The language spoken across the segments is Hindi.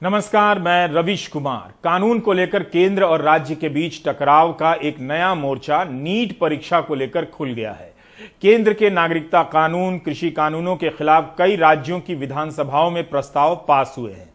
नमस्कार, मैं रविश कुमार। कानून को लेकर केंद्र और राज्य के बीच टकराव का एक नया मोर्चा नीट परीक्षा को लेकर खुल गया है। केंद्र के नागरिकता कानून, कृषि कानूनों के खिलाफ कई राज्यों की विधानसभाओं में प्रस्ताव पास हुए हैं।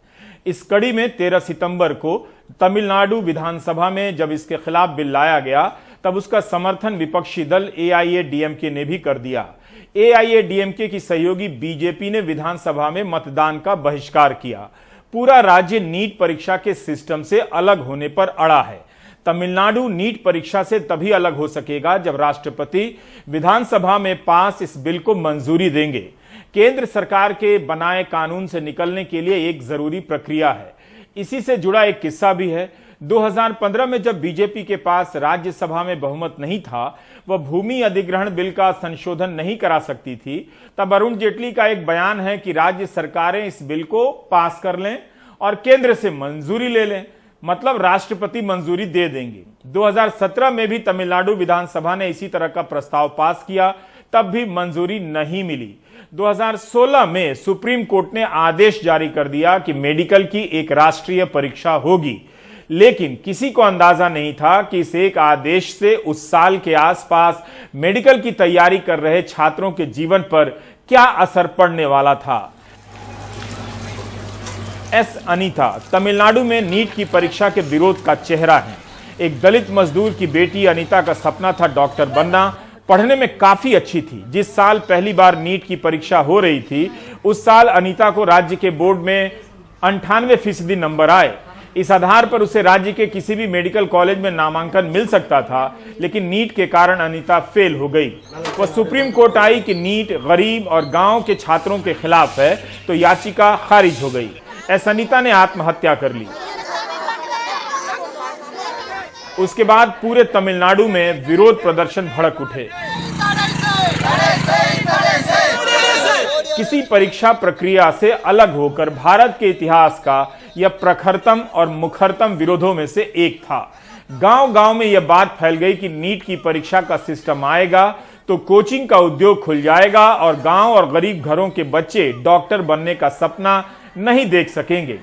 इस कड़ी में 13 सितंबर को तमिलनाडु विधानसभा में जब इसके खिलाफ बिल लाया गया, तब उसका समर्थन विपक्षी दल एआईएडीएमके ने भी कर दिया। एआईएडीएमके की सहयोगी बीजेपी ने विधानसभा में मतदान का बहिष्कार किया। पूरा राज्य नीट परीक्षा के सिस्टम से अलग होने पर अड़ा है। तमिलनाडु नीट परीक्षा से तभी अलग हो सकेगा जब राष्ट्रपति विधानसभा में पास इस बिल को मंजूरी देंगे। केंद्र सरकार के बनाए कानून से निकलने के लिए एक जरूरी प्रक्रिया है। इसी से जुड़ा एक किस्सा भी है। 2015 में जब बीजेपी के पास राज्यसभा में बहुमत नहीं था, वह भूमि अधिग्रहण बिल का संशोधन नहीं करा सकती थी, तब अरुण जेटली का एक बयान है कि राज्य सरकारें इस बिल को पास कर लें और केंद्र से मंजूरी ले लें, मतलब राष्ट्रपति मंजूरी दे देंगे। 2017 में भी तमिलनाडु विधानसभा ने इसी तरह का प्रस्ताव पास किया, तब भी मंजूरी नहीं मिली। 2016 में सुप्रीम कोर्ट ने आदेश जारी कर दिया कि मेडिकल की एक राष्ट्रीय परीक्षा होगी, लेकिन किसी को अंदाजा नहीं था कि इस एक आदेश से उस साल के आसपास मेडिकल की तैयारी कर रहे छात्रों के जीवन पर क्या असर पड़ने वाला था। एस अनीता तमिलनाडु में नीट की परीक्षा के विरोध का चेहरा है। एक दलित मजदूर की बेटी अनीता का सपना था डॉक्टर बनना। पढ़ने में काफी अच्छी थी। जिस साल पहली बार नीट की परीक्षा हो रही थी, उस साल अनीता को राज्य के बोर्ड में 98% नंबर आए। इस आधार पर उसे राज्य के किसी भी मेडिकल कॉलेज में नामांकन मिल सकता था, लेकिन नीट के कारण अनीता फेल हो गई। वह सुप्रीम कोर्ट आई कि नीट गरीब और गांव के छात्रों के खिलाफ है, तो याचिका खारिज हो गई। एस अनीता ने आत्महत्या कर ली। उसके बाद पूरे तमिलनाडु में विरोध प्रदर्शन भड़क उठे। किसी परीक्षा प्रक्रिया से अलग होकर भारत के इतिहास का यह प्रखरतम और मुखरतम विरोधों में से एक था। गांव-गांव में यह बात फैल गई कि नीट की परीक्षा का सिस्टम आएगा तो कोचिंग का उद्योग खुल जाएगा और गांव और गरीब घरों के बच्चे डॉक्टर बनने का सपना नहीं देख सकेंगे।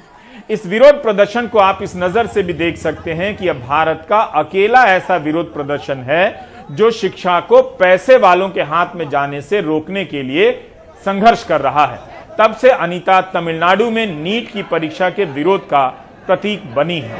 इस विरोध प्रदर्शन को आप इस नजर से भी देख सकते हैं कि यह भारत का अकेला ऐसा विरोध प्रदर्शन है जो शिक्षा को पैसे वालों के हाथ में जाने से रोकने के लिए संघर्ष कर रहा है। तब से अनीता तमिलनाडु में नीट की परीक्षा के विरोध का प्रतीक बनी है।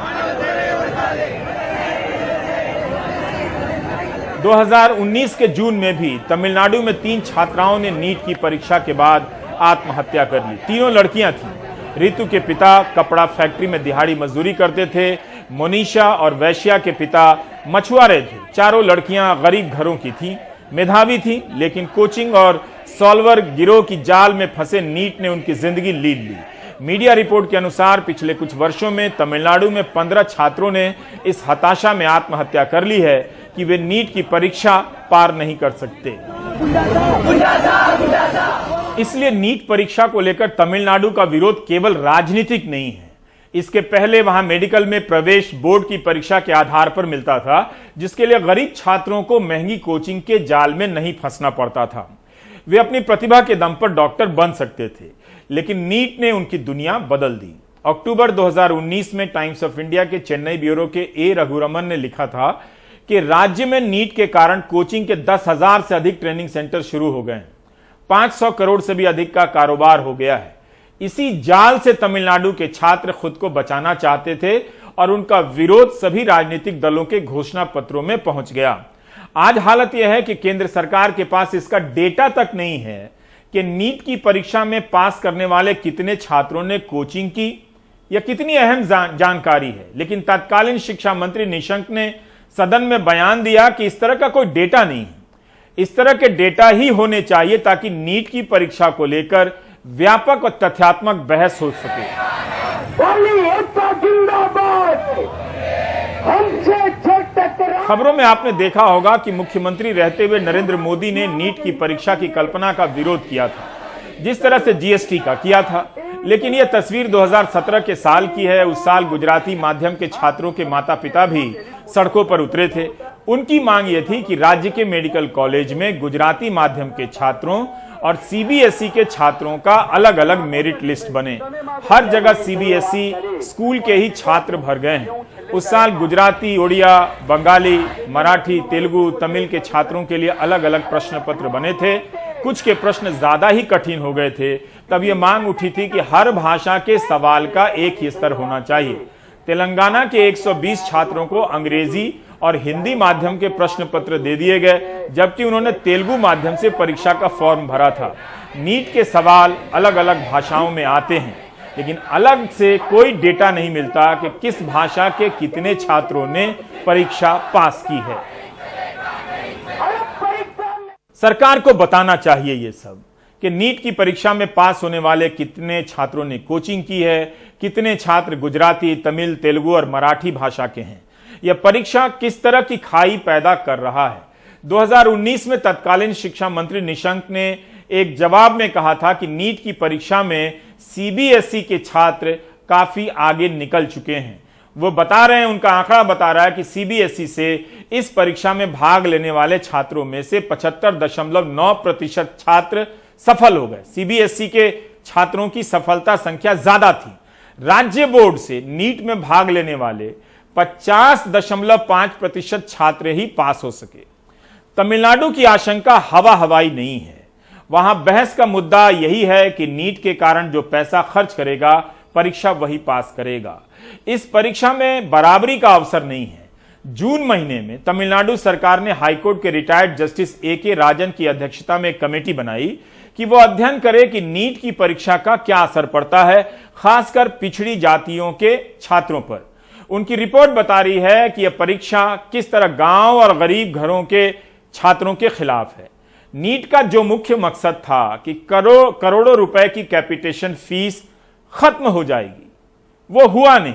2019 के जून में भी तमिलनाडु में 3 छात्राओं ने नीट की परीक्षा के बाद आत्महत्या कर ली। तीनों लड़कियां थीं। रितु के पिता कपड़ा फैक्ट्री में दिहाड़ी मजदूरी करते थे। मोनिशा और वैश्या के पिता मछुआरे थे। चारों लड़कियां गरीब घरों की थीं, मेधावी थीं, लेकिन कोचिंग और सॉल्वर गिरोह की जाल में फंसे नीट ने उनकी जिंदगी लील ली। मीडिया रिपोर्ट के अनुसार पिछले कुछ वर्षों में तमिलनाडु में 15 छात्रों ने इस हताशा में आत्महत्या कर ली है कि वे नीट की परीक्षा पार नहीं कर सकते। इसलिए नीट परीक्षा को लेकर तमिलनाडु का विरोध केवल राजनीतिक नहीं है। इसके पहले वहां मेडिकल में प्रवेश बोर्ड की परीक्षा के आधार पर मिलता था, जिसके लिए गरीब छात्रों को महंगी कोचिंग के जाल में नहीं फंसना पड़ता था। वे अपनी प्रतिभा के दम पर डॉक्टर बन सकते थे, लेकिन नीट ने उनकी दुनिया बदल दी। अक्टूबर 2019 में टाइम्स ऑफ इंडिया के चेन्नई ब्यूरो के ए रघुरमन ने लिखा था कि राज्य में नीट के कारण कोचिंग के 10,000 से अधिक ट्रेनिंग सेंटर शुरू हो गए। 500 करोड़ से भी अधिक का कारोबार हो गया है। इसी जाल से तमिलनाडु के छात्र खुद को बचाना चाहते थे और उनका विरोध सभी राजनीतिक दलों के घोषणा पत्रों में पहुंच गया। आज हालत यह है कि केंद्र सरकार के पास इसका डेटा तक नहीं है कि नीट की परीक्षा में पास करने वाले कितने छात्रों ने कोचिंग की या कितनी अहम जानकारी है। लेकिन तत्कालीन शिक्षा मंत्री निशंक ने सदन में बयान दिया कि इस तरह का कोई डेटा नहीं है। इस तरह के डेटा ही होने चाहिए ताकि नीट की परीक्षा को लेकर व्यापक और तथ्यात्मक बहस हो सके। खबरों में आपने देखा होगा कि मुख्यमंत्री रहते हुए नरेंद्र मोदी ने नीट की परीक्षा की कल्पना का विरोध किया था, जिस तरह से जीएसटी का किया था। लेकिन यह तस्वीर 2017 के साल की है। उस साल गुजराती माध्यम के छात्रों के माता पिता भी सड़कों पर उतरे थे। उनकी मांग यह थी कि राज्य के मेडिकल कॉलेज में गुजराती माध्यम के छात्रों और सीबीएसई के छात्रों का अलग अलग मेरिट लिस्ट बने। हर जगह सीबीएसई स्कूल के ही छात्र भर गए हैं। उस साल गुजराती, उड़िया, बंगाली, मराठी, तेलुगु, तमिल के छात्रों के लिए अलग अलग प्रश्न पत्र बने थे। कुछ के प्रश्न ज्यादा ही कठिन हो गए थे। तब यह मांग उठी थी कि हर भाषा के सवाल का एक ही स्तर होना चाहिए। तेलंगाना के 120 छात्रों को अंग्रेजी और हिंदी माध्यम के प्रश्न पत्र दे दिए गए, जबकि उन्होंने तेलुगु माध्यम से परीक्षा का फॉर्म भरा था। नीट के सवाल अलग अलग भाषाओं में आते हैं, लेकिन अलग से कोई डेटा नहीं मिलता कि किस भाषा के कितने छात्रों ने परीक्षा पास की है। सरकार को बताना चाहिए ये सब कि नीट की परीक्षा में पास होने वाले कितने छात्रों ने कोचिंग की है, कितने छात्र गुजराती, तमिल, तेलुगु और मराठी भाषा के हैं। यह परीक्षा किस तरह की खाई पैदा कर रहा है। 2019 में तत्कालीन शिक्षा मंत्री निशंक ने एक जवाब में कहा था कि नीट की परीक्षा में सीबीएसई के छात्र काफी आगे निकल चुके हैं। वो बता रहे हैं, उनका आंकड़ा बता रहा है कि सीबीएसई से इस परीक्षा में भाग लेने वाले छात्रों में से 75.9% छात्र सफल हो गए। सीबीएसई के छात्रों की सफलता संख्या ज्यादा थी। राज्य बोर्ड से नीट में भाग लेने वाले 50.5% छात्र ही पास हो सके। तमिलनाडु की आशंका हवा हवाई नहीं है। वहां बहस का मुद्दा यही है कि नीट के कारण जो पैसा खर्च करेगा, परीक्षा वही पास करेगा। इस परीक्षा में बराबरी का अवसर नहीं है। जून महीने में तमिलनाडु सरकार ने हाईकोर्ट के रिटायर्ड जस्टिस ए.के. राजन की अध्यक्षता में एक कमेटी बनाई कि वो अध्ययन करे कि नीट की परीक्षा का क्या असर पड़ता है, खासकर पिछड़ी जातियों के छात्रों पर। उनकी रिपोर्ट बता रही है कि यह परीक्षा किस तरह गांव और गरीब घरों के छात्रों के खिलाफ है। नीट का जो मुख्य मकसद था कि करोड़ों रुपए की कैपिटेशन फीस खत्म हो जाएगी, वो हुआ नहीं।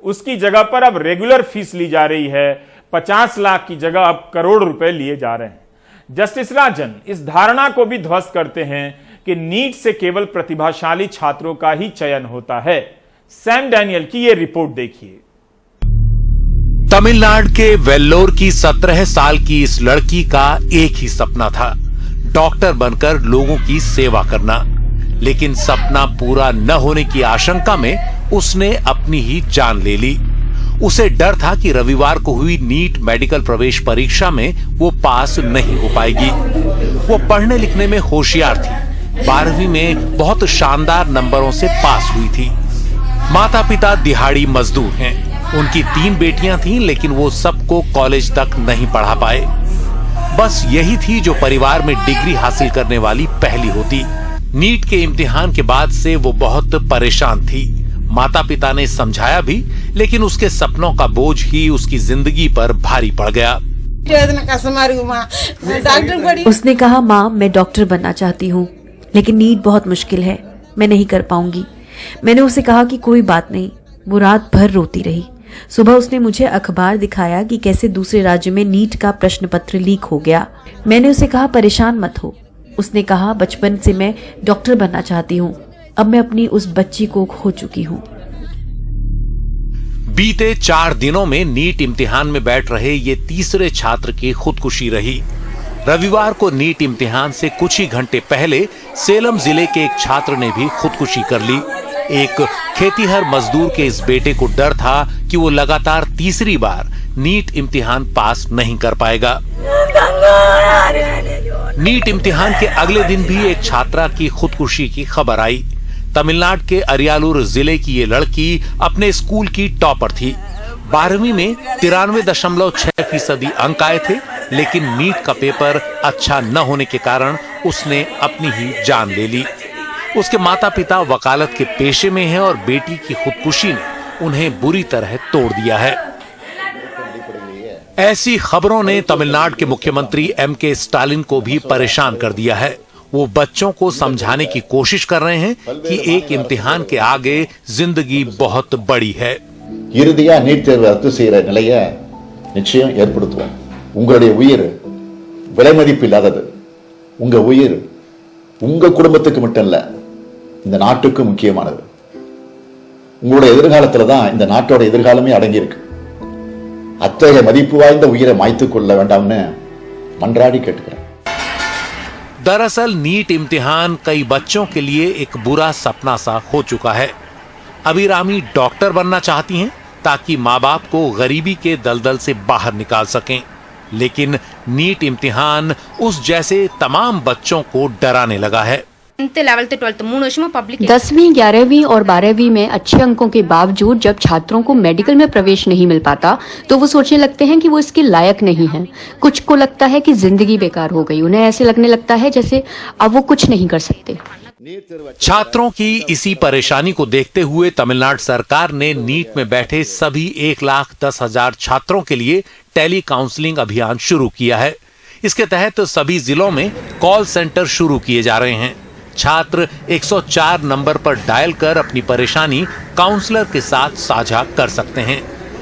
उसकी जगह पर अब रेगुलर फीस ली जा रही है। 50 लाख की जगह अब करोड़ रुपए लिए जा रहे हैं। जस्टिस राजन इस धारणा को भी ध्वस्त करते हैं कि नीट से केवल प्रतिभाशाली छात्रों का ही चयन होता है। सैम डैनियल की यह रिपोर्ट देखिए। तमिलनाडु के वेल्लोर की 17 साल की इस लड़की का एक ही सपना था, डॉक्टर बनकर लोगों की सेवा करना। लेकिन सपना पूरा न होने की आशंका में उसने अपनी ही जान ले ली। उसे डर था कि रविवार को हुई नीट मेडिकल प्रवेश परीक्षा में वो पास नहीं हो पाएगी। वो पढ़ने लिखने में होशियार थी। 12वीं में बहुत शानदार नंबरों से पास हुई थी। माता पिता दिहाड़ी मजदूर हैं। उनकी 3 बेटियां थीं, लेकिन वो सबको कॉलेज तक नहीं पढ़ा पाए। बस यही थी जो परिवार में डिग्री हासिल करने वाली पहली होती। नीट के इम्तिहान के बाद से वो बहुत परेशान थी। माता पिता ने समझाया भी, लेकिन उसके सपनों का बोझ ही उसकी जिंदगी पर भारी पड़ गया। उसने कहा, माँ मैं डॉक्टर बनना चाहती हूँ, लेकिन नीट बहुत मुश्किल है, मैं नहीं कर पाऊंगी। मैंने उसे कहा कि कोई बात नहीं। वो रात भर रोती रही। सुबह उसने मुझे अखबार दिखाया कि कैसे दूसरे राज्य में नीट का प्रश्न पत्र लीक हो गया। मैंने उसे कहा परेशान मत हो। उसने कहा बचपन से मैं डॉक्टर बनना चाहती हूँ, अब मैं अपनी उस बच्ची को खो चुकी हूँ। बीते 4 दिनों में नीट इम्तिहान में बैठ रहे ये तीसरे छात्र की खुदकुशी रही। रविवार को नीट इम्तिहान से कुछ ही घंटे पहले सेलम जिले के एक छात्र ने भी खुदकुशी कर ली। एक खेतीहर मजदूर के इस बेटे को डर था कि वो लगातार तीसरी बार नीट इम्तिहान पास नहीं कर पाएगा। नीट इम्तिहान के अगले दिन भी एक छात्रा की खुदकुशी की खबर आई। तमिलनाडु के अरियालूर जिले की ये लड़की अपने स्कूल की टॉपर थी। 12वीं में 93.6% अंक आए थे, लेकिन नीट का पेपर अच्छा न होने के कारण उसने अपनी ही जान ले ली। उसके माता पिता वकालत के पेशे में हैं और बेटी की खुदकुशी ने उन्हें बुरी तरह तोड़ दिया है। ऐसी खबरों ने तमिलनाडु के मुख्यमंत्री एम.के. स्टालिन को भी परेशान कर दिया है। वो बच्चों को समझाने की कोशिश कर रहे हैं कि एक इम्तिहान के आगे जिंदगी बहुत बड़ी है। இறுதியா நீட் தேர்வு ரத்து செய்யற நிலையை நிச்சயம் ஏற்படுத்துவோம். உங்களுடைய உயிர் விலை மதிப்பில்லாதது. உங்க உயிர் உங்க குடும்பத்துக்கு மட்டும் இல்ல, இந்த நாட்டுக்கு முக்கியமானது. உங்களுடைய எதிர்காலத்துல தான் இந்த நாட்டோட எதிர்காலமே அடங்கி இருக்கு. அத்தகைய மதிப்பு வாய்ந்த உயிரை மாய்த்துக் கொள்ள வேண்டாம்னு மன்றாடி கேட்டுக்கிறேன்। दरअसल नीट इम्तिहान कई बच्चों के लिए एक बुरा सपना सा हो चुका है। अभिरामी डॉक्टर बनना चाहती हैं ताकि माँ बाप को गरीबी के दलदल से बाहर निकाल सकें, लेकिन नीट इम्तिहान उस जैसे तमाम बच्चों को डराने लगा है। 11th 12th 3 वर्षों में पब्लिक 10वीं 11वीं और 12वीं में अच्छे अंकों के बावजूद जब छात्रों को मेडिकल में प्रवेश नहीं मिल पाता तो वो सोचने लगते हैं कि वो इसके लायक नहीं हैं। कुछ को लगता है कि जिंदगी बेकार हो गई, उन्हें ऐसे लगने लगता है जैसे अब वो कुछ नहीं कर सकते। छात्रों की इसी परेशानी को देखते हुए तमिलनाडु सरकार ने नीट में बैठे सभी 1,10,000 छात्रों के लिए टेली काउंसलिंग अभियान शुरू किया है। इसके तहत सभी जिलों में कॉल सेंटर शुरू किए जा रहे हैं। छात्र 104 नंबर पर डायल कर अपनी परेशानी काउंसलर के साथ साझा कर सकते हैं।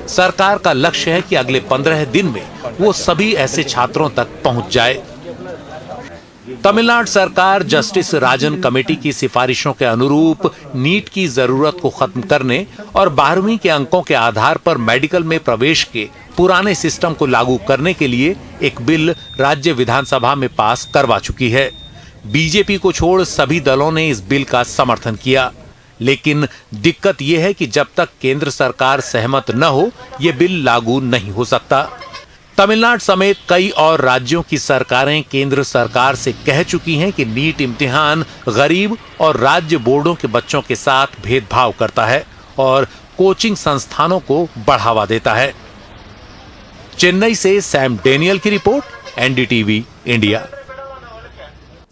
सरकार का लक्ष्य है कि अगले 15 दिन में वो सभी ऐसे छात्रों तक पहुंच जाए। तमिलनाडु सरकार जस्टिस राजन कमेटी की सिफारिशों के अनुरूप नीट की जरूरत को खत्म करने और 12वीं के अंकों के आधार पर मेडिकल में प्रवेश के पुराने सिस्टम को लागू करने के लिए एक बिल राज्य विधानसभा में पास करवा चुकी है। बीजेपी को छोड़ सभी दलों ने इस बिल का समर्थन किया, लेकिन दिक्कत यह है कि जब तक केंद्र सरकार सहमत न हो यह बिल लागू नहीं हो सकता। तमिलनाडु समेत कई और राज्यों की सरकारें केंद्र सरकार से कह चुकी हैं कि नीट इम्तिहान गरीब और राज्य बोर्डों के बच्चों के साथ भेदभाव करता है और कोचिंग संस्थानों को बढ़ावा देता है। चेन्नई से सैम डेनियल की रिपोर्ट, एनडीटीवी इंडिया।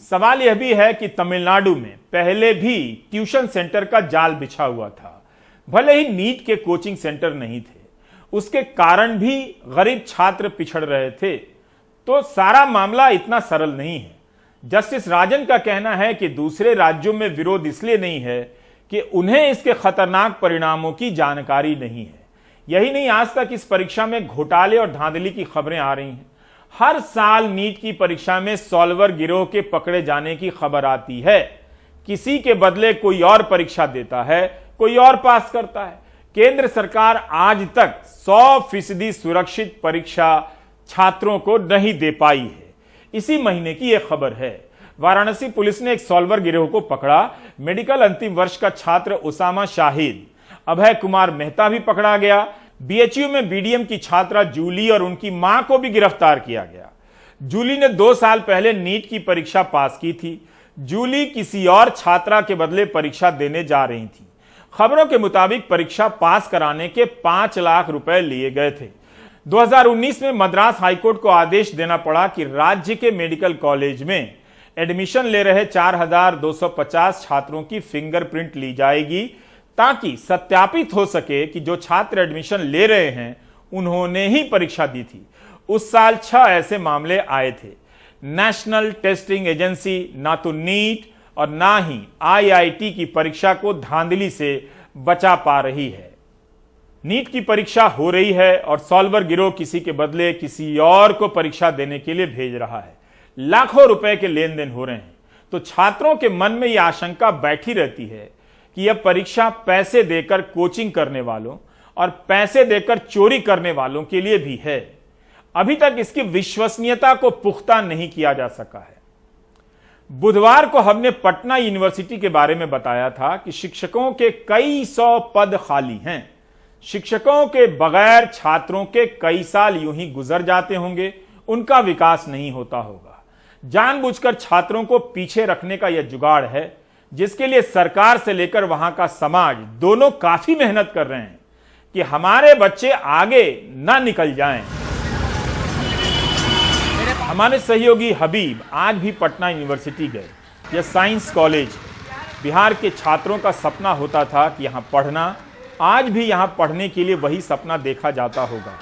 सवाल यह भी है कि तमिलनाडु में पहले भी ट्यूशन सेंटर का जाल बिछा हुआ था। भले ही नीट के कोचिंग सेंटर नहीं थे, उसके कारण भी गरीब छात्र पिछड़ रहे थे। तो सारा मामला इतना सरल नहीं है। जस्टिस राजन का कहना है कि दूसरे राज्यों में विरोध इसलिए नहीं है कि उन्हें इसके खतरनाक परिणामों की जानकारी नहीं है। यही नहीं, आज तक इस परीक्षा में घोटाले और धांधली की खबरें आ रही हैं। हर साल नीट की परीक्षा में सॉल्वर गिरोह के पकड़े जाने की खबर आती है। किसी के बदले कोई और परीक्षा देता है, कोई और पास करता है। केंद्र सरकार आज तक 100% सुरक्षित परीक्षा छात्रों को नहीं दे पाई है। इसी महीने की यह खबर है। वाराणसी पुलिस ने एक सॉल्वर गिरोह को पकड़ा। मेडिकल अंतिम वर्ष का छात्र उसामा शाहिद, अभय कुमार मेहता भी पकड़ा गया। बीएचयू में बीडीएम की छात्रा जूली और उनकी मां को भी गिरफ्तार किया गया। जूली ने 2 साल पहले नीट की परीक्षा पास की थी। जूली किसी और छात्रा के बदले परीक्षा देने जा रही थी। खबरों के मुताबिक परीक्षा पास कराने के 5 लाख रुपए लिए गए थे। 2019 में मद्रास हाईकोर्ट को आदेश देना पड़ा कि राज्य के मेडिकल कॉलेज में एडमिशन ले रहे 4,250 छात्रों की फिंगरप्रिंट ली जाएगी, ताकि सत्यापित हो सके कि जो छात्र एडमिशन ले रहे हैं उन्होंने ही परीक्षा दी थी। उस साल 6 ऐसे मामले आए थे। नेशनल टेस्टिंग एजेंसी ना तो नीट और ना ही आईआईटी की परीक्षा को धांधली से बचा पा रही है। नीट की परीक्षा हो रही है और सॉल्वर गिरोह किसी के बदले किसी और को परीक्षा देने के लिए भेज रहा है। लाखों रुपए के लेन देन हो रहे हैं। तो छात्रों के मन में यह आशंका बैठी रहती है कि यह परीक्षा पैसे देकर कोचिंग करने वालों और पैसे देकर चोरी करने वालों के लिए भी है। अभी तक इसकी विश्वसनीयता को पुख्ता नहीं किया जा सका है। बुधवार को हमने पटना यूनिवर्सिटी के बारे में बताया था कि शिक्षकों के कई 100 पद खाली हैं। शिक्षकों के बगैर छात्रों के कई साल यूं ही गुजर जाते होंगे, उनका विकास नहीं होता होगा। जानबूझकर छात्रों को पीछे रखने का यह जुगाड़ है, जिसके लिए सरकार से लेकर वहां का समाज दोनों काफी मेहनत कर रहे हैं कि हमारे बच्चे आगे ना निकल जाएं। हमारे सहयोगी हबीब आज भी पटना यूनिवर्सिटी गए। यह साइंस कॉलेज बिहार के छात्रों का सपना होता था कि यहां पढ़ना। आज भी यहां पढ़ने के लिए वही सपना देखा जाता होगा,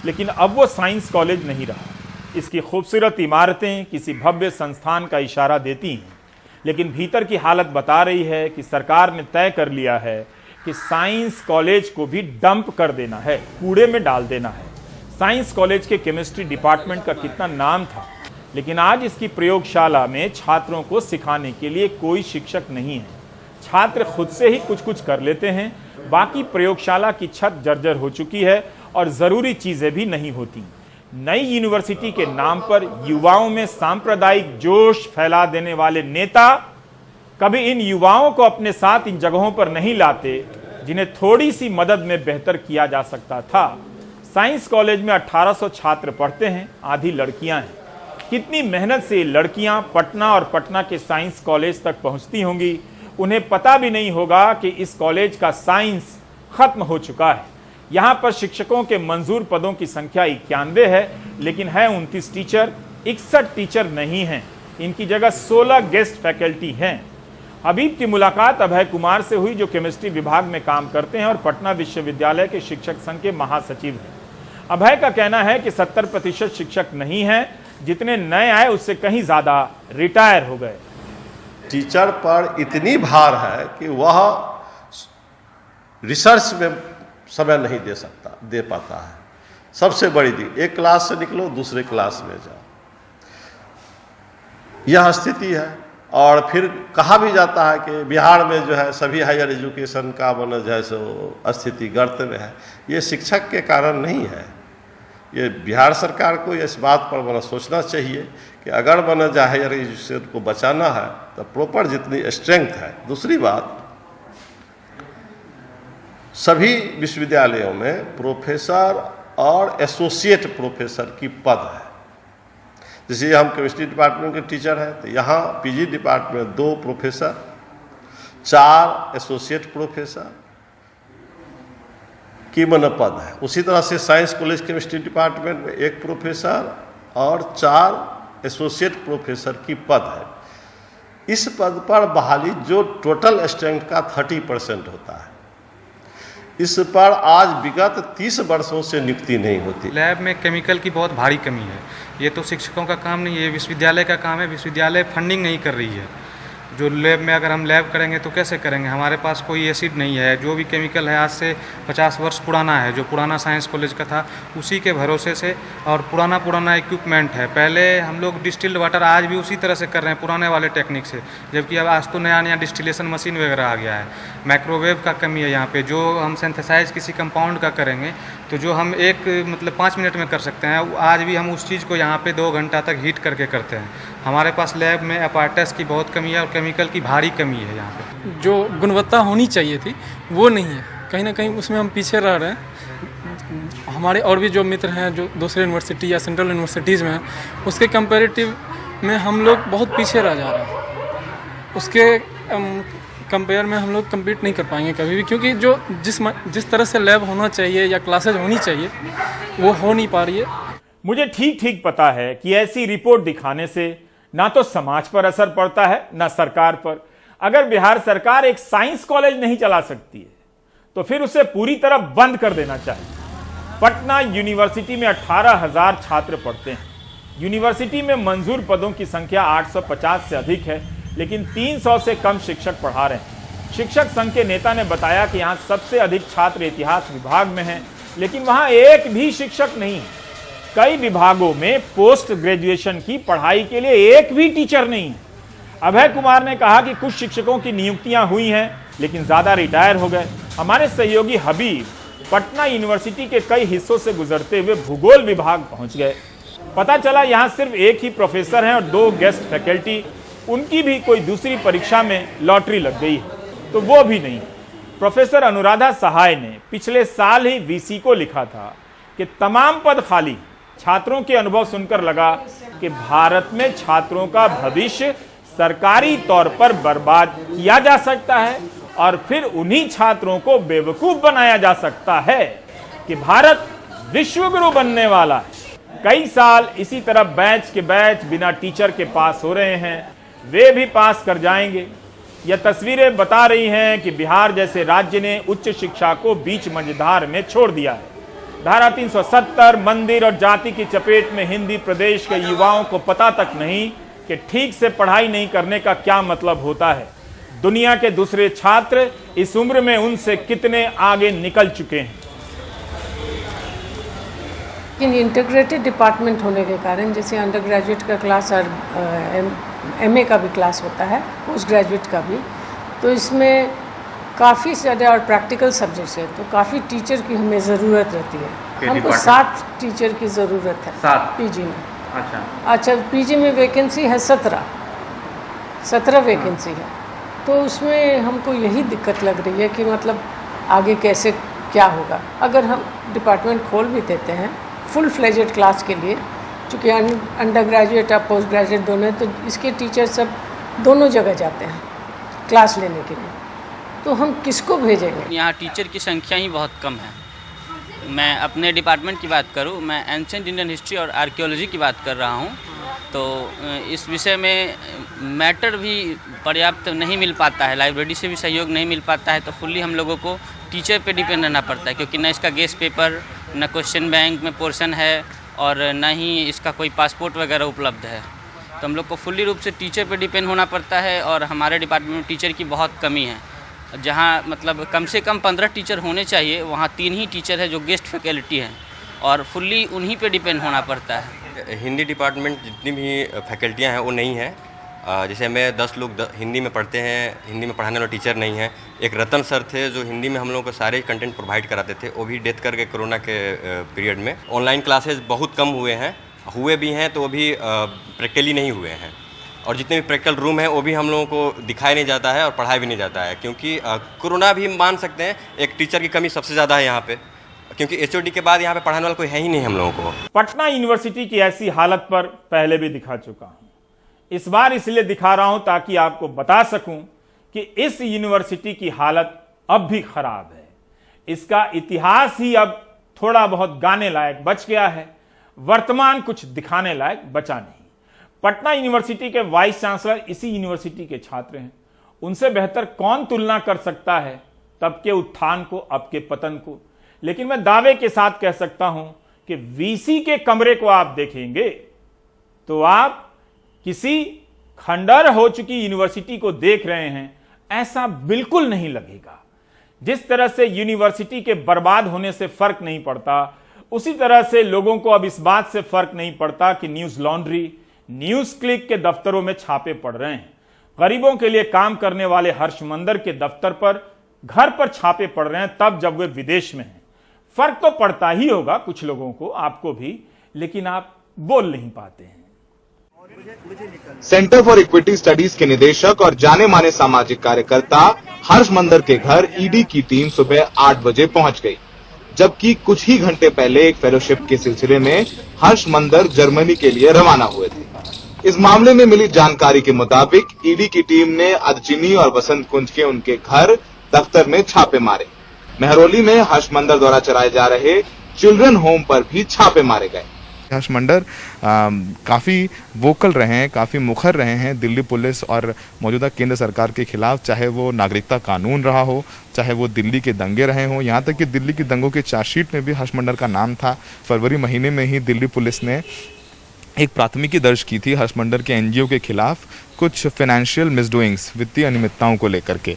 लेकिन अब वो साइंस कॉलेज नहीं रहा। इसकी खूबसूरत इमारतें किसी भव्य संस्थान का इशारा देती हैं, लेकिन भीतर की हालत बता रही है कि सरकार ने तय कर लिया है कि साइंस कॉलेज को भी डंप कर देना है, कूड़े में डाल देना है। साइंस कॉलेज के केमिस्ट्री डिपार्टमेंट का कितना नाम था, लेकिन आज इसकी प्रयोगशाला में छात्रों को सिखाने के लिए कोई शिक्षक नहीं है। छात्र खुद से ही कुछ कर लेते हैं। बाकी प्रयोगशाला की छत जर्जर हो चुकी है और जरूरी चीजें भी नहीं होती। नई यूनिवर्सिटी के नाम पर युवाओं में सांप्रदायिक जोश फैला देने वाले नेता कभी इन युवाओं को अपने साथ इन जगहों पर नहीं लाते जिन्हें थोड़ी सी मदद में बेहतर किया जा सकता था। साइंस कॉलेज में 1800 छात्र पढ़ते हैं, आधी लड़कियां हैं। कितनी मेहनत से लड़कियां पटना और पटना के साइंस कॉलेज तक पहुंचती होंगी, उन्हें पता भी नहीं होगा कि इस कॉलेज का साइंस खत्म हो चुका है। यहां पर शिक्षकों के मंजूर पदों की संख्या 91 है, लेकिन है 29 टीचर, 61 टीचर नहीं हैं। इनकी जगह 16 गेस्ट फैकल्टी हैं। हबीब की मुलाकात अभय कुमार से हुई, जो केमिस्ट्री विभाग में काम करते हैं और पटना विश्वविद्यालय के शिक्षक संघ के महासचिव हैं। अभय का कहना है कि 70% शिक्षक नहीं हैं, जितने नए आए उससे कहीं ज्यादा रिटायर हो गए। टीचर पर इतनी भार है कि वह रिसर्च में समय नहीं दे पाता है। सबसे बड़ी चीज, एक क्लास से निकलो दूसरे क्लास में जाओ, यह स्थिति है। और फिर कहा भी जाता है कि बिहार में जो है सभी हायर एजुकेशन का जो है सो स्थिति गर्त में है। ये शिक्षक के कारण नहीं है। ये बिहार सरकार को इस बात पर सोचना चाहिए कि अगर हायर एजुकेशन को बचाना है तो प्रॉपर जितनी स्ट्रेंथ है। दूसरी बात, सभी विश्वविद्यालयों में प्रोफेसर और एसोसिएट प्रोफेसर की पद है। जैसे हम केमिस्ट्री डिपार्टमेंट के टीचर हैं तो यहाँ पीजी डिपार्टमेंट में 2 प्रोफेसर, 4 एसोसिएट प्रोफेसर की पद है। उसी तरह से साइंस कॉलेज केमिस्ट्री डिपार्टमेंट में 1 प्रोफेसर और 4 एसोसिएट प्रोफेसर की पद है। इस पद पर बहाली जो टोटल स्ट्रेंथ का 30% होता है, इस पर आज विगत 30 वर्षों से नियुक्ति नहीं होती। लैब में केमिकल की बहुत भारी कमी है। ये तो शिक्षकों का काम नहीं है, ये विश्वविद्यालय का काम है। विश्वविद्यालय फंडिंग नहीं कर रही है। जो लैब में अगर हम लैब करेंगे तो कैसे करेंगे? हमारे पास कोई एसिड नहीं है। जो भी केमिकल है आज से 50 वर्ष पुराना है, जो पुराना साइंस कॉलेज का था उसी के भरोसे से, और पुराना इक्विपमेंट है। पहले हम लोग डिस्टिल्ड वाटर आज भी उसी तरह से कर रहे हैं, पुराने वाले टेक्निक से, जबकि अब आज तो नया डिस्टिलेशन मशीन वगैरह आ गया है। माइक्रोवेव का कमी है यहाँ पे। जो हम सिंथेसाइज किसी कंपाउंड का करेंगे तो जो हम 5 मिनट में कर सकते हैं, आज भी हम उस चीज़ को यहाँ पे 2 घंटा तक हीट करके करते हैं। हमारे पास लैब में अपैरेटस की बहुत कमी है और केमिकल की भारी कमी है। यहाँ पे जो गुणवत्ता होनी चाहिए थी वो नहीं है। कहीं ना कहीं उसमें हम पीछे रह रहे हैं। हमारे और भी जो मित्र हैं जो दूसरे यूनिवर्सिटी या सेंट्रल यूनिवर्सिटीज़ में हैं, उसके कंपैरेटिव में हम लोग बहुत पीछे रह जा रहे हैं। उसके कंपेयर में हम लोग कम्पीट नहीं कर पाएंगे कभी भी, क्योंकि जो जिस तरह से लैब होना चाहिए या क्लासेज होनी चाहिए वो हो नहीं पा रही है। मुझे ठीक पता है कि ऐसी रिपोर्ट दिखाने से ना तो समाज पर असर पड़ता है ना सरकार पर। अगर बिहार सरकार एक साइंस कॉलेज नहीं चला सकती है तो फिर उसे पूरी तरह बंद कर देना चाहिए। पटना यूनिवर्सिटी में 18,000 छात्र पढ़ते हैं। यूनिवर्सिटी में मंजूर पदों की संख्या 850 से अधिक है, लेकिन 300 से कम शिक्षक पढ़ा रहे हैं। शिक्षक संघ के नेता ने बताया कि यहाँ सबसे अधिक छात्र इतिहास विभाग में हैं, लेकिन वहाँ एक भी शिक्षक नहीं है। कई विभागों में पोस्ट ग्रेजुएशन की पढ़ाई के लिए एक भी टीचर नहीं है। अभय कुमार ने कहा कि कुछ शिक्षकों की नियुक्तियां हुई हैं, लेकिन ज्यादा रिटायर हो गए। हमारे सहयोगी हबीब पटना यूनिवर्सिटी के कई हिस्सों से गुजरते हुए भूगोल विभाग पहुंच गए। पता चला यहाँ सिर्फ एक ही प्रोफेसर हैं और 2 गेस्ट फैकल्टी। उनकी भी कोई दूसरी परीक्षा में लॉटरी लग गई है तो वो भी नहीं। प्रोफेसर अनुराधा सहाय ने पिछले साल ही वीसी को लिखा था कि तमाम पद खाली। छात्रों के अनुभव सुनकर लगा कि भारत में छात्रों का भविष्य सरकारी तौर पर बर्बाद किया जा सकता है और फिर उन्हीं छात्रों को बेवकूफ बनाया जा सकता है कि भारत विश्वगुरु बनने वाला है। कई साल इसी तरह बैच के बैच बिना टीचर के पास हो रहे हैं, वे भी पास कर जाएंगे। यह तस्वीरें बता रही हैं कि बिहार जैसे राज्य ने उच्च शिक्षा को बीच मझधार में छोड़ दिया है। धारा 370 मंदिर और जाति की चपेट में हिंदी प्रदेश के युवाओं को पता तक नहीं कि ठीक से पढ़ाई नहीं करने का क्या मतलब होता है। दुनिया के दूसरे छात्र इस उम्र में उनसे कितने आगे निकल चुके हैं। लेकिन इंटीग्रेटेड डिपार्टमेंट होने के कारण, जैसे अंडर ग्रेजुएट का क्लास और एमए का भी क्लास होता है, पोस्ट ग्रेजुएट का भी, तो इसमें काफ़ी ज़्यादा और प्रैक्टिकल सब्जेक्ट्स है, तो काफ़ी टीचर की हमें ज़रूरत रहती है। हमको 7 टीचर की ज़रूरत है 7 पीजी में। अच्छा पीजी में वैकेंसी है 17 वैकेंसी है, तो उसमें हमको यही दिक्कत लग रही है कि मतलब आगे कैसे क्या होगा। अगर हम डिपार्टमेंट खोल भी देते हैं फुल फ्लेजेड क्लास के लिए, चूँकि अंडर ग्रेजुएट और पोस्ट ग्रेजुएट दोनों हैं, तो इसके टीचर सब दोनों जगह जाते हैं क्लास लेने के लिए, तो हम किसको भेजेंगे? यहाँ टीचर की संख्या ही बहुत कम है। मैं अपने डिपार्टमेंट की बात करूँ, मैं एंशिएंट इंडियन हिस्ट्री और आर्कियोलॉजी की बात कर रहा हूँ, तो इस विषय में मैटर भी पर्याप्त नहीं मिल पाता है, लाइब्रेरी से भी सहयोग नहीं मिल पाता है, तो फुल्ली हम लोगों को टीचर पे डिपेंड रहना पड़ता है, क्योंकि न इसका गेस्ट पेपर, न क्वेश्चन बैंक में पोर्शन है और न ही इसका कोई पासपोर्ट वगैरह उपलब्ध है, तो हम लोग को फुल्ली रूप से टीचर पे डिपेंड होना पड़ता है। और हमारे डिपार्टमेंट में टीचर की बहुत कमी है, जहाँ मतलब कम से कम 15 टीचर होने चाहिए, वहाँ 3 ही टीचर है जो गेस्ट फैकल्टी हैं और फुल्ली उन्हीं पे डिपेंड होना पड़ता है। हिंदी डिपार्टमेंट जितनी भी फैकल्टियाँ हैं वो नहीं हैं। जैसे हमें 10 लोग हिंदी में पढ़ते हैं, हिंदी में पढ़ाने वाले टीचर नहीं हैं। एक रतन सर थे जो हिंदी में हम लोगों को सारे कंटेंट प्रोवाइड कराते थे, वो भी डेथ कर गए कोरोना के पीरियड में। ऑनलाइन क्लासेस बहुत कम हुए भी हैं तो वो भी प्रैक्टिकली नहीं हुए हैं, और जितने भी प्रैक्टिकल रूम हैं वो भी हम लोगों को दिखाया नहीं जाता है और पढ़ाया भी नहीं जाता है, क्योंकि कोरोना भी मान सकते हैं एक टीचर की कमी सबसे ज़्यादा है यहाँ पे, क्योंकि एचओडी के बाद यहाँ पे पढ़ाने वाला कोई है ही नहीं हम लोगों को। पटना यूनिवर्सिटी की ऐसी हालत पर पहले भी दिखा चुका हूं, इस बार इसलिए दिखा रहा हूं ताकि आपको बता सकूं कि इस यूनिवर्सिटी की हालत अब भी खराब है। इसका इतिहास ही अब थोड़ा बहुत गाने लायक बच गया है, वर्तमान कुछ दिखाने लायक बचा नहीं। पटना यूनिवर्सिटी के वाइस चांसलर इसी यूनिवर्सिटी के छात्र हैं, उनसे बेहतर कौन तुलना कर सकता है तब के उत्थान को, अब के पतन को। लेकिन मैं दावे के साथ कह सकता हूं कि वीसी के कमरे को आप देखेंगे तो आप किसी खंडर हो चुकी यूनिवर्सिटी को देख रहे हैं, ऐसा बिल्कुल नहीं लगेगा। जिस तरह से यूनिवर्सिटी के बर्बाद होने से फर्क नहीं पड़ता, उसी तरह से लोगों को अब इस बात से फर्क नहीं पड़ता कि न्यूज लॉन्ड्री, न्यूज क्लिक के दफ्तरों में छापे पड़ रहे हैं, गरीबों के लिए काम करने वाले हर्षमंदर के दफ्तर पर, घर पर छापे पड़ रहे हैं तब जब वे विदेश में हैं। फर्क तो पड़ता ही होगा कुछ लोगों को, आपको भी, लेकिन आप बोल नहीं पाते हैं। सेंटर फॉर इक्विटी स्टडीज के निदेशक और जाने माने सामाजिक कार्यकर्ता हर्षमंदर के घर ईडी की टीम सुबह 8 बजे पहुंच गई, जबकि कुछ ही घंटे पहले एक फेलोशिप के सिलसिले में हर्षमंदर जर्मनी के लिए रवाना हुए थे। इस मामले में मिली जानकारी के मुताबिक ईडी की टीम ने अदचिनी और बसंत कुंज के उनके घर, दफ्तर में छापे मारे। मेहरौली में हर्षमंदर द्वारा चलाए जा रहे चिल्ड्रन होम पर भी छापे मारे गए। हर्षमंदर काफ़ी वोकल रहे हैं, काफ़ी मुखर रहे हैं दिल्ली पुलिस और मौजूदा केंद्र सरकार के खिलाफ, चाहे वो नागरिकता कानून रहा हो, चाहे वो दिल्ली के दंगे रहे हों। यहाँ तक कि दिल्ली के दंगों के चार्जशीट में भी हर्षमंदर का नाम था। फरवरी महीने में ही दिल्ली पुलिस ने एक प्राथमिकी दर्ज की थी हर्षमंदर के एनजीओ के खिलाफ, कुछ फाइनेंशियल मिसडूइंग्स, वित्तीय अनियमितताओं को लेकर के।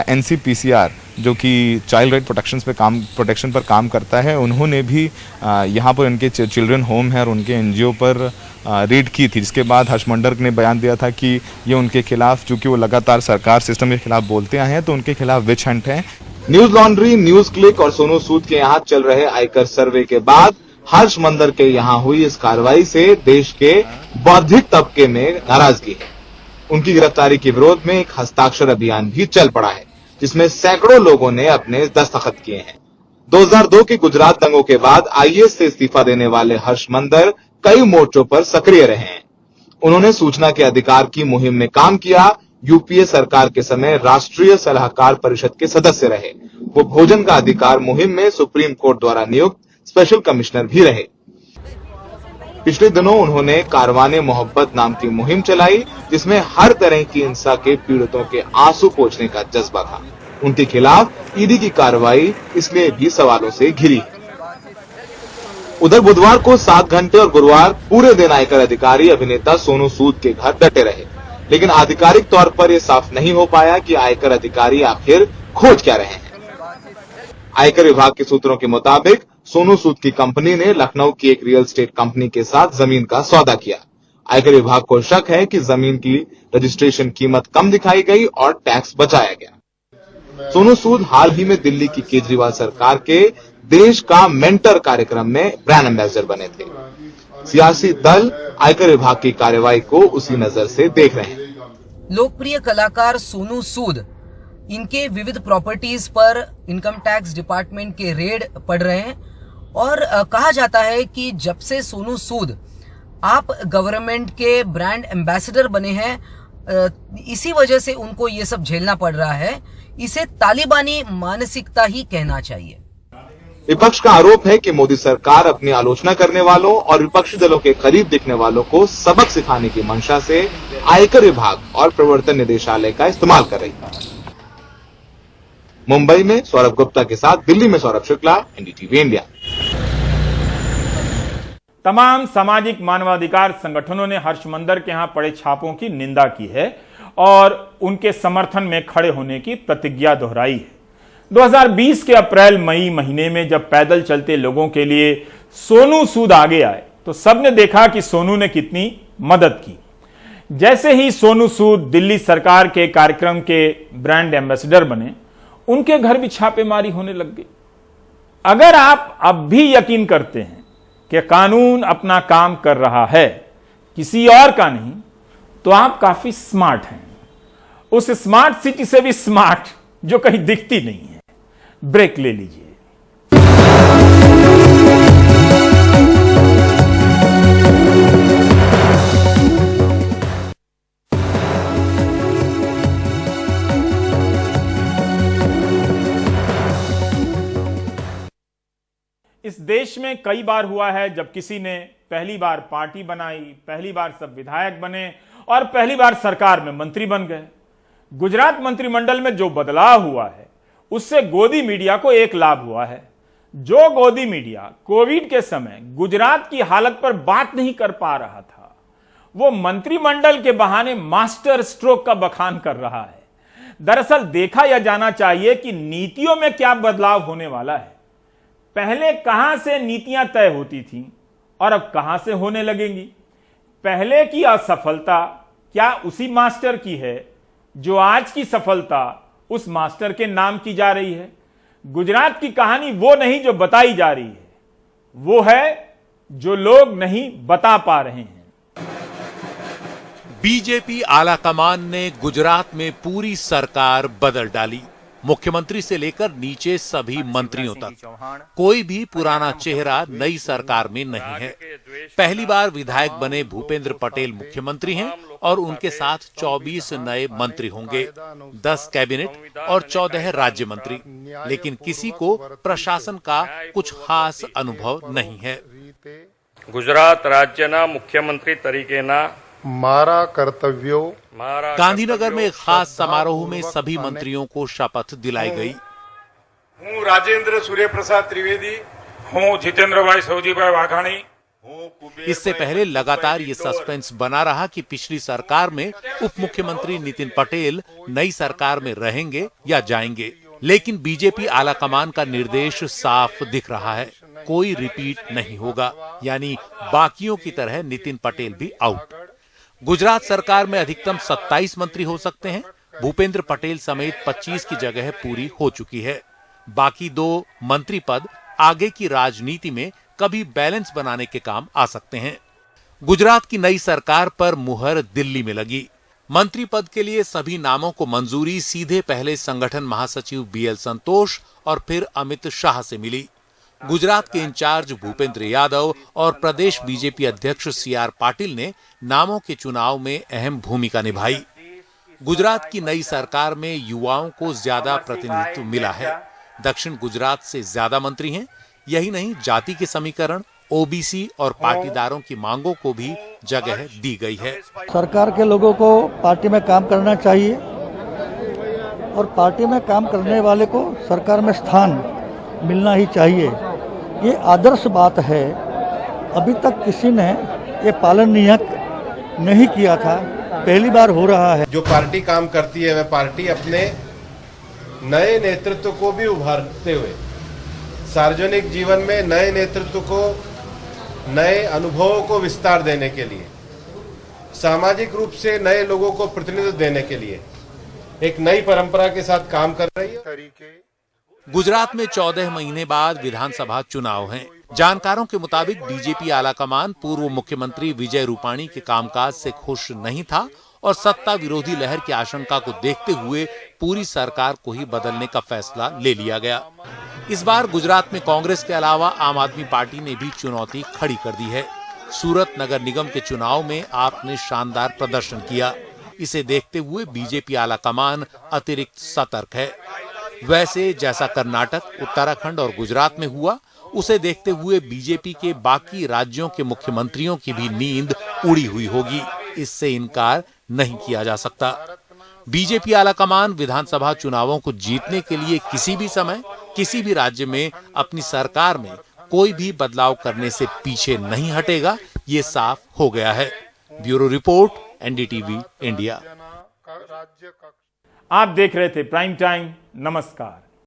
एनसीपीसीआर जो कि चाइल्ड राइट प्रोटेक्शन पर काम करता है, उन्होंने भी यहाँ पर उनके चिल्ड्रन होम है और उनके एनजीओ पर रेड की थी, जिसके बाद हर्षमंदर ने बयान दिया था कि ये उनके खिलाफ, चूंकि वो लगातार सरकार सिस्टम के खिलाफ बोलते आए हैं, तो उनके खिलाफ विच हंट है। न्यूज लॉन्ड्री, न्यूज क्लिक और सोनू सूद के यहाँ चल रहे आयकर सर्वे के बाद हर्षमंदर के यहाँ हुई इस कार्रवाई से देश के बौद्धिक तबके में नाराजगी है। उनकी गिरफ्तारी के विरोध में एक हस्ताक्षर अभियान भी चल पड़ा है, जिसमें सैकड़ों लोगों ने अपने दस्तखत किए हैं। 2002 के गुजरात दंगों के बाद आईएएस से इस्तीफा देने वाले हर्षमंदर कई मोर्चों पर सक्रिय रहे हैं। उन्होंने सूचना के अधिकार की मुहिम में काम किया, यूपीए सरकार के समय राष्ट्रीय सलाहकार परिषद के सदस्य रहे। वो भोजन का अधिकार मुहिम में सुप्रीम कोर्ट द्वारा नियुक्त स्पेशल कमिश्नर भी रहे। पिछले दिनों उन्होंने कारवाने मोहब्बत नाम की मुहिम चलाई, जिसमें हर तरह की हिंसा के पीड़ितों के आंसू पोंछने का जज्बा था। उनके खिलाफ ईडी की कार्रवाई इसलिए भी सवालों से घिरी है। उधर बुधवार को 7 घंटे और गुरुवार पूरे दिन आयकर अधिकारी अभिनेता सोनू सूद के घर डटे रहे, लेकिन आधिकारिक तौर पर यह साफ नहीं हो पाया कि आयकर अधिकारी आखिर खोज क्या रहे हैं। आयकर विभाग के सूत्रों के मुताबिक सोनू सूद की कंपनी ने लखनऊ की एक रियल एस्टेट कंपनी के साथ जमीन का सौदा किया। आयकर विभाग को शक है कि जमीन की रजिस्ट्रेशन कीमत कम दिखाई गई और टैक्स बचाया गया। सोनू सूद हाल ही में दिल्ली की केजरीवाल सरकार के देश का मेंटर कार्यक्रम में ब्रांड एम्बेसडर बने थे। सियासी दल आयकर विभाग की कार्रवाई को उसी नजर से देख रहे हैं। लोकप्रिय कलाकार सोनू सूद, इनके विविध प्रॉपर्टीज पर इनकम टैक्स डिपार्टमेंट के रेड पड़ रहे हैं और कहा जाता है कि जब से सोनू सूद आप गवर्नमेंट के ब्रांड एम्बेसडर बने हैं, इसी वजह से उनको ये सब झेलना पड़ रहा है। इसे तालिबानी मानसिकता ही कहना चाहिए। विपक्ष का आरोप है कि मोदी सरकार अपनी आलोचना करने वालों और विपक्षी दलों के करीब दिखने वालों को सबक सिखाने की मंशा से आयकर विभाग और प्रवर्तन निदेशालय का इस्तेमाल कर रही है। मुंबई में सौरभ गुप्ता के साथ दिल्ली में सौरभ शुक्ला, एनडीटीवी इंडिया। तमाम सामाजिक मानवाधिकार संगठनों ने हर्ष मंदर के यहां पड़े छापों की निंदा की है और उनके समर्थन में खड़े होने की प्रतिज्ञा दोहराई है। 2020 के अप्रैल मई महीने में जब पैदल चलते लोगों के लिए सोनू सूद आगे आए तो सबने देखा कि सोनू ने कितनी मदद की। जैसे ही सोनू सूद दिल्ली सरकार के कार्यक्रम के ब्रांड एम्बेसडर बने, उनके घर भी छापेमारी होने लग गई। अगर आप अब भी यकीन करते हैं कि कानून अपना काम कर रहा है, किसी और का नहीं, तो आप काफी स्मार्ट हैं, उस स्मार्ट सिटी से भी स्मार्ट जो कहीं दिखती नहीं है। ब्रेक ले लीजिए। इस देश में कई बार हुआ है जब किसी ने पहली बार पार्टी बनाई, पहली बार सब विधायक बने और पहली बार सरकार में मंत्री बन गए। गुजरात मंत्रिमंडल में जो बदलाव हुआ है उससे गोदी मीडिया को एक लाभ हुआ है। जो गोदी मीडिया कोविड के समय गुजरात की हालत पर बात नहीं कर पा रहा था, वो मंत्रिमंडल के बहाने मास्टर स्ट्रोक का बखान कर रहा है। दरअसल देखा यह जाना चाहिए कि नीतियों में क्या बदलाव होने वाला है। पहले कहां से नीतियां तय होती थीं और अब कहां से होने लगेंगी। पहले की असफलता क्या उसी मास्टर की है जो आज की सफलता उस मास्टर के नाम की जा रही है। गुजरात की कहानी वो नहीं जो बताई जा रही है, वो है जो लोग नहीं बता पा रहे हैं। बीजेपी आलाकमान ने गुजरात में पूरी सरकार बदल डाली। मुख्यमंत्री से लेकर नीचे सभी मंत्रियों तक कोई भी पुराना चेहरा नई सरकार में नहीं है। पहली बार विधायक बने भूपेंद्र पटेल मुख्यमंत्री हैं और उनके साथ 24 नए मंत्री होंगे, 10 कैबिनेट और 14 राज्य मंत्री। लेकिन किसी को प्रशासन का कुछ खास अनुभव नहीं है। गुजरात राज्यना मुख्यमंत्री तरीकेना मारा कर्तव्यो। गांधीनगर में एक खास समारोह में सभी मंत्रियों को शपथ दिलाई गई। हूँ राजेंद्र सूर्य प्रसाद त्रिवेदी, हूँ जितेंद्र भाई सौजीभाई वाघाणी। इससे पहले लगातार ये सस्पेंस बना रहा कि पिछली सरकार में उप मुख्यमंत्री नितिन पटेल नई सरकार में रहेंगे या जाएंगे। लेकिन बीजेपी आलाकमान का निर्देश साफ दिख रहा है, कोई रिपीट नहीं होगा, यानी बाकियों की तरह नितिन पटेल भी आउट। गुजरात सरकार में अधिकतम 27 मंत्री हो सकते हैं। भूपेंद्र पटेल समेत 25 की जगह पूरी हो चुकी है। बाकी 2 मंत्री पद आगे की राजनीति में कभी बैलेंस बनाने के काम आ सकते हैं। गुजरात की नई सरकार पर मुहर दिल्ली में लगी। मंत्री पद के लिए सभी नामों को मंजूरी सीधे पहले संगठन महासचिव BL संतोष और फिर अमित शाह से मिली। गुजरात के इंचार्ज भूपेंद्र यादव और प्रदेश बीजेपी अध्यक्ष CR पाटिल ने नामों के चुनाव में अहम भूमिका निभाई। गुजरात की नई सरकार में युवाओं को ज्यादा प्रतिनिधित्व मिला है। दक्षिण गुजरात से ज्यादा मंत्री हैं। यही नहीं, जाति के समीकरण, OBC और पाटीदारों की मांगों को भी जगह दी गई है। सरकार के लोगों को पार्टी में काम करना चाहिए और पार्टी में काम करने वाले को सरकार में स्थान मिलना ही चाहिए। ये आदर्श बात है। अभी तक किसी ने ये पालन नहीं किया था, पहली बार हो रहा है। जो पार्टी काम करती है वह पार्टी अपने नए नेतृत्व को भी उभारते हुए सार्वजनिक जीवन में नए नेतृत्व को, नए अनुभवों को विस्तार देने के लिए, सामाजिक रूप से नए लोगों को प्रतिनिधित्व देने के लिए एक नई परंपरा के साथ काम कर रही है। गुजरात में 14 महीने बाद विधानसभा चुनाव हैं। जानकारों के मुताबिक बीजेपी आलाकमान पूर्व मुख्यमंत्री विजय रूपाणी के कामकाज से खुश नहीं था और सत्ता विरोधी लहर की आशंका को देखते हुए पूरी सरकार को ही बदलने का फैसला ले लिया गया। इस बार गुजरात में कांग्रेस के अलावा आम आदमी पार्टी ने भी चुनौती खड़ी कर दी है। सूरत नगर निगम के चुनाव में आप ने शानदार प्रदर्शन किया। इसे देखते हुए बीजेपी आलाकमान अतिरिक्त सतर्क है। वैसे जैसा कर्नाटक, उत्तराखंड और गुजरात में हुआ, उसे देखते हुए बीजेपी के बाकी राज्यों के मुख्यमंत्रियों की भी नींद उड़ी हुई होगी। इससे इनकार नहीं किया जा सकता। बीजेपी आलाकमान विधानसभा चुनावों को जीतने के लिए किसी भी समय, किसी भी राज्य में अपनी सरकार में कोई भी बदलाव करने से पीछे नहीं हटेगा, ये साफ हो गया है। Bureau report, NDTV India. आप देख रहे थे प्राइम टाइम। नमस्कार।